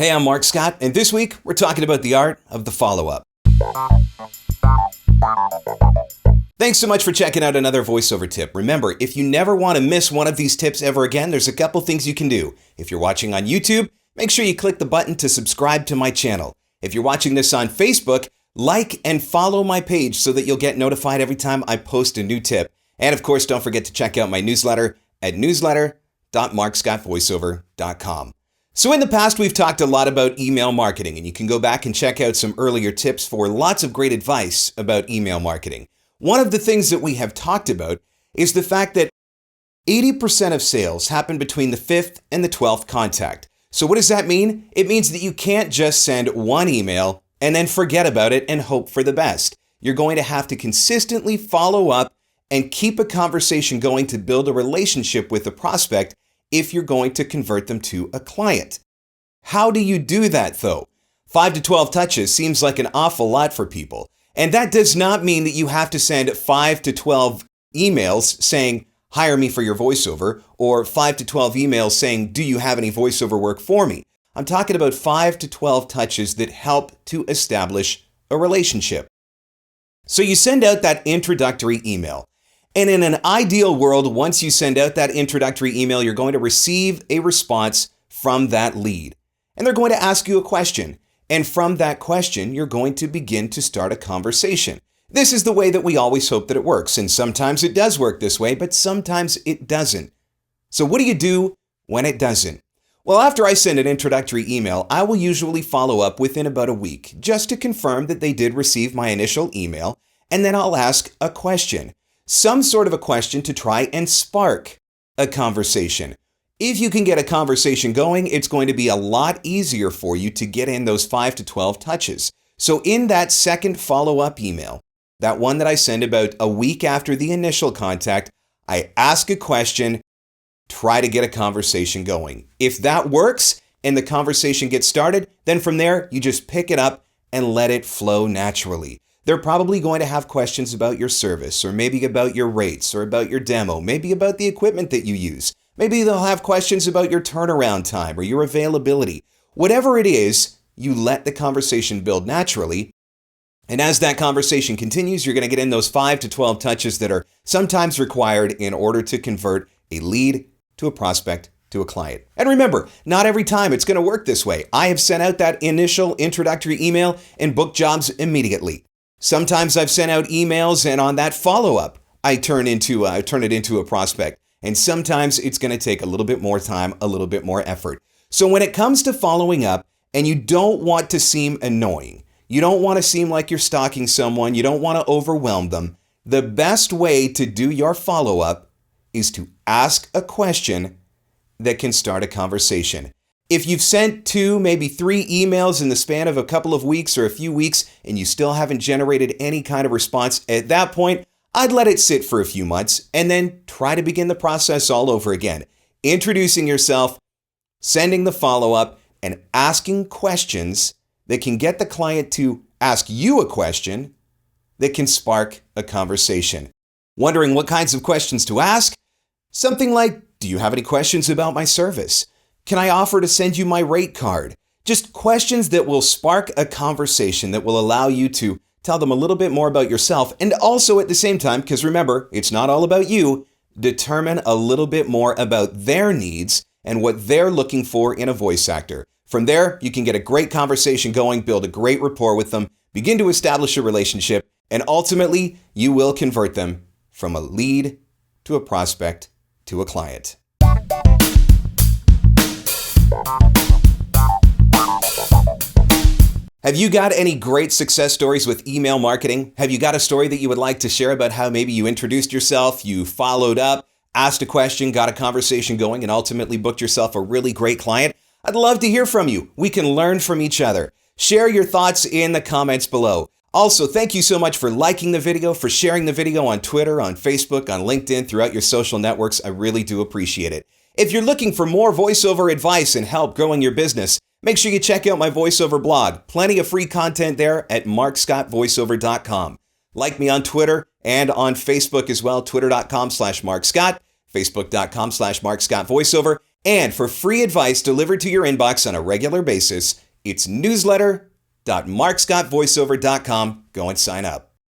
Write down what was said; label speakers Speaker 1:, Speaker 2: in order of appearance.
Speaker 1: Hey, I'm Marc Scott, and this week we're talking about the art of the follow-up. Thanks so much for checking out another voiceover tip. Remember, if you never want to miss one of these tips ever again, there's a couple things you can do. If you're watching on YouTube, make sure you click the button to subscribe to my channel. If you're watching this on Facebook, like and follow my page so that you'll get notified every time I post a new tip. And of course, don't forget to check out my newsletter at newsletter.marcscottvoiceover.com. So in the past, we've talked a lot about email marketing, and you can go back and check out some earlier tips for lots of great advice about email marketing. One of the things that we have talked about is the fact that 80% of sales happen between the 5th and the 12th contact. So what does that mean? It means that you can't just send one email and then forget about it and hope for the best. You're going to have to consistently follow up and keep a conversation going to build a relationship with the prospect if you're going to convert them to a client. How do you do that though? 5 to 12 touches seems like an awful lot for people. And that does not mean that you have to send 5 to 12 emails saying, hire me for your voiceover, or 5 to 12 emails saying, do you have any voiceover work for me? I'm talking about 5 to 12 touches that help to establish a relationship. So you send out that introductory email. And in an ideal world, once you send out that introductory email, you're going to receive a response from that lead. And they're going to ask you a question. And from that question, you're going to begin to start a conversation. This is the way that we always hope that it works. And sometimes it does work this way, but sometimes it doesn't. So what do you do when it doesn't? Well, after I send an introductory email, I will usually follow up within about a week just to confirm that they did receive my initial email. And then I'll ask a question. Some sort of a question to try and spark a conversation. If you can get a conversation going, it's going to be a lot easier for you to get in those 5 to 12 touches. So in that second follow-up email, that one that I send about a week after the initial contact, I ask a question, try to get a conversation going. If that works and the conversation gets started, then from there, you just pick it up and let it flow naturally. They're probably going to have questions about your service, or maybe about your rates, or about your demo, maybe about the equipment that you use. Maybe they'll have questions about your turnaround time or your availability. Whatever it is, you let the conversation build naturally. And as that conversation continues, you're going to get in those 5 to 12 touches that are sometimes required in order to convert a lead to a prospect to a client. And remember, not every time it's going to work this way. I have sent out that initial introductory email and booked jobs immediately. Sometimes I've sent out emails and on that follow-up, I turn it into a prospect. And sometimes it's going to take a little bit more time, a little bit more effort. So when it comes to following up and you don't want to seem annoying, you don't want to seem like you're stalking someone, you don't want to overwhelm them, the best way to do your follow-up is to ask a question that can start a conversation. If you've sent 2, maybe 3 emails in the span of a couple of weeks or a few weeks and you still haven't generated any kind of response, at that point, I'd let it sit for a few months and then try to begin the process all over again. Introducing yourself, sending the follow-up, and asking questions that can get the client to ask you a question that can spark a conversation. Wondering what kinds of questions to ask? Something like, do you have any questions about my service? Can I offer to send you my rate card? Just questions that will spark a conversation that will allow you to tell them a little bit more about yourself, and also at the same time, because remember, it's not all about you, determine a little bit more about their needs and what they're looking for in a voice actor. From there, you can get a great conversation going, build a great rapport with them, begin to establish a relationship, and ultimately, you will convert them from a lead to a prospect to a client. Have you got any great success stories with email marketing? Have you got a story that you would like to share about how maybe you introduced yourself, you followed up, asked a question, got a conversation going, and ultimately booked yourself a really great client? I'd love to hear from you. We can learn from each other. Share your thoughts in the comments below. Also, thank you so much for liking the video, for sharing the video on Twitter, on Facebook, on LinkedIn, throughout your social networks. I really do appreciate it. If you're looking for more voiceover advice and help growing your business, make sure you check out my voiceover blog. Plenty of free content there at marcscottvoiceover.com. Like me on Twitter and on Facebook as well, twitter.com/MarcScott, facebook.com/MarcScottVoiceover. And for free advice delivered to your inbox on a regular basis, it's newsletter.markscottvoiceover.com. Go and sign up.